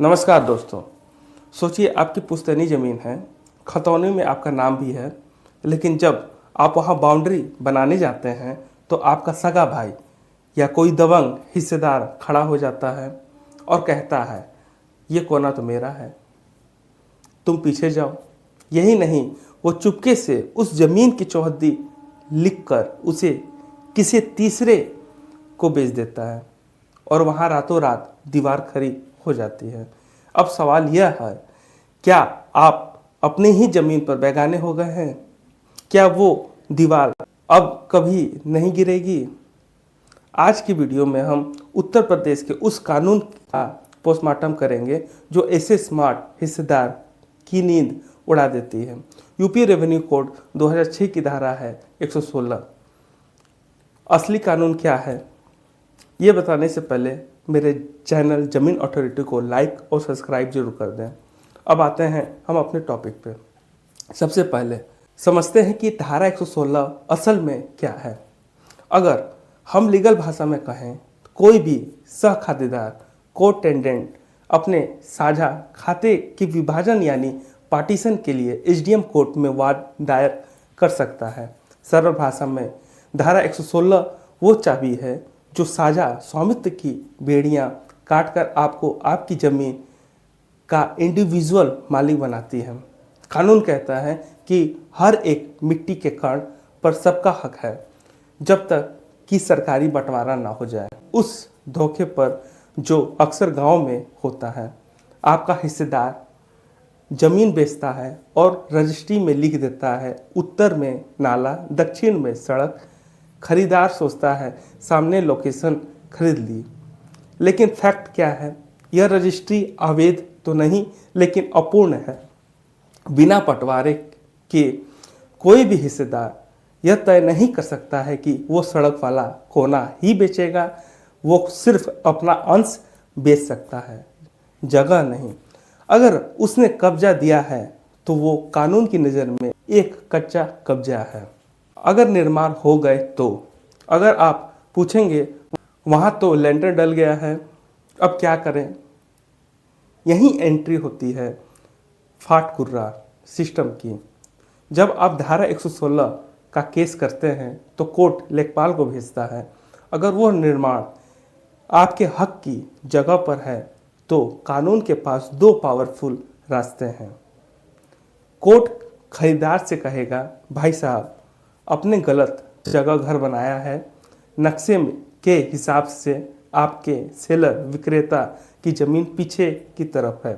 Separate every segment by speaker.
Speaker 1: नमस्कार दोस्तों। सोचिए आपकी पुश्तैनी ज़मीन है, खतौनी में आपका नाम भी है, लेकिन जब आप वहाँ बाउंड्री बनाने जाते हैं तो आपका सगा भाई या कोई दबंग हिस्सेदार खड़ा हो जाता है और कहता है ये कोना तो मेरा है, तुम पीछे जाओ। यही नहीं, वो चुपके से उस ज़मीन की चौहद्दी लिखकर उसे किसी तीसरे को बेच देता है और वहाँ रातों रात दीवार खड़ी हो जाती है। अब सवाल यह है, क्या आप अपने ही ज़मीन पर बेगाने हो गए हैं? क्या वो दीवार अब कभी नहीं गिरेगी? आज की वीडियो में हम उत्तर प्रदेश के उस कानून का पोस्टमार्टम करेंगे जो ऐसे स्मार्ट हिस्सेदार की नींद उड़ा देती है। यूपी रेवेन्यू कोड 2006 की धारा है 116। असली कानून क्या है, ये बताने से पहले मेरे चैनल ज़मीन अथॉरिटी को लाइक और सब्सक्राइब जरूर कर दें। अब आते हैं हम अपने टॉपिक पे। सबसे पहले समझते हैं कि धारा 116 असल में क्या है। अगर हम लीगल भाषा में कहें तो कोई भी सह खातेदार कोर्ट टेंडेंट अपने साझा खाते की विभाजन यानी पार्टीशन के लिए एसडीएम कोर्ट में वाद दायर कर सकता है। सरल भाषा में धारा 116 वो चाबी है जो साझा स्वामित्व की बेड़ियां काटकर आपको आपकी ज़मीन का इंडिविजुअल मालिक बनाती है। कानून कहता है कि हर एक मिट्टी के कण पर सबका हक है जब तक कि सरकारी बंटवारा ना हो जाए। उस धोखे पर जो अक्सर गांव में होता है, आपका हिस्सेदार ज़मीन बेचता है और रजिस्ट्री में लिख देता है उत्तर में नाला, दक्षिण में सड़क। खरीदार सोचता है सामने लोकेशन खरीद ली, लेकिन फैक्ट क्या है? यह रजिस्ट्री अवैध तो नहीं लेकिन अपूर्ण है। बिना बंटवारे के कोई भी हिस्सेदार यह तय नहीं कर सकता है कि वो सड़क वाला कोना ही बेचेगा। वो सिर्फ अपना अंश बेच सकता है, जगह नहीं। अगर उसने कब्जा दिया है तो वो कानून की नज़र में एक कच्चा कब्जा है। अगर निर्माण हो गए तो अगर आप पूछेंगे वहाँ तो लेंटर डल गया है, अब क्या करें? यही एंट्री होती है फाटकुर्रा सिस्टम की। जब आप धारा 116 का केस करते हैं तो कोर्ट लेखपाल को भेजता है। अगर वो निर्माण आपके हक की जगह पर है तो कानून के पास दो पावरफुल रास्ते हैं। कोर्ट खरीदार से कहेगा भाई साहब आपने गलत जगह घर बनाया है, नक्शे के हिसाब से आपके सेलर विक्रेता की ज़मीन पीछे की तरफ है,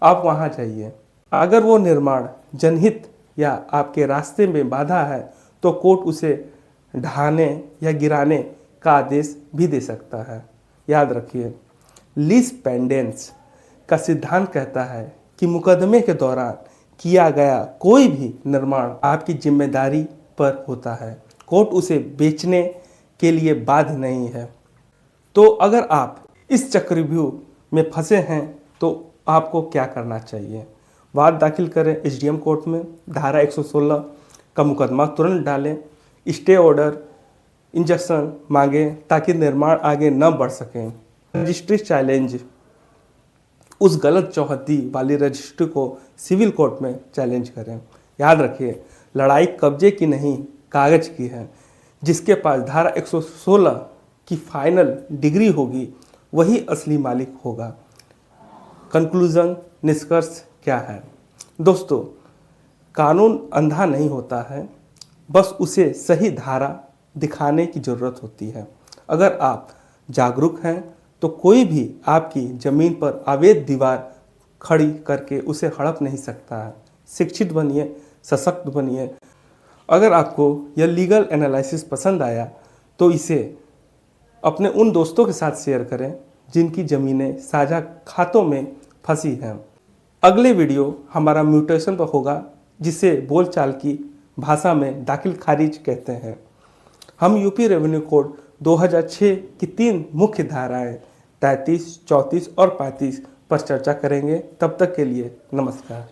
Speaker 1: आप वहाँ जाइए। अगर वो निर्माण जनहित या आपके रास्ते में बाधा है तो कोर्ट उसे ढहाने या गिराने का आदेश भी दे सकता है। याद रखिए, लीज पेंडेंस का सिद्धांत कहता है कि मुकदमे के दौरान किया गया कोई भी निर्माण आपकी जिम्मेदारी पर होता है, कोर्ट उसे बेचने के लिए बाध्य नहीं है। तो अगर आप इस चक्रव्यूह में फंसे हैं तो आपको क्या करना चाहिए? वाद दाखिल करें एसडीएम कोर्ट में, धारा 116 का मुकदमा तुरंत डालें, स्टे ऑर्डर इंजक्शन मांगें ताकि निर्माण आगे न बढ़ सकें। रजिस्ट्री चैलेंज, उस गलत चौहद्दी वाली रजिस्ट्री को सिविल कोर्ट में चैलेंज करें। याद रखिए, लड़ाई कब्जे की नहीं कागज की है। जिसके पास धारा 116 की फाइनल डिग्री होगी वही असली मालिक होगा। कंक्लूजन, निष्कर्ष क्या है? दोस्तों, कानून अंधा नहीं होता है, बस उसे सही धारा दिखाने की ज़रूरत होती है। अगर आप जागरूक हैं तो कोई भी आपकी ज़मीन पर अवैध दीवार खड़ी करके उसे हड़प नहीं सकता है। शिक्षित बनिए, सशक्त बनिए। अगर आपको यह लीगल एनालिसिस पसंद आया तो इसे अपने उन दोस्तों के साथ शेयर करें जिनकी ज़मीनें साझा खातों में फंसी हैं। अगले वीडियो हमारा म्यूटेशन पर होगा, जिसे बोलचाल की भाषा में दाखिल खारिज कहते हैं। हम यूपी रेवेन्यू कोड 2006 की 3 मुख्य धाराएं 33, 34 और 35 पर चर्चा करेंगे। तब तक के लिए नमस्कार।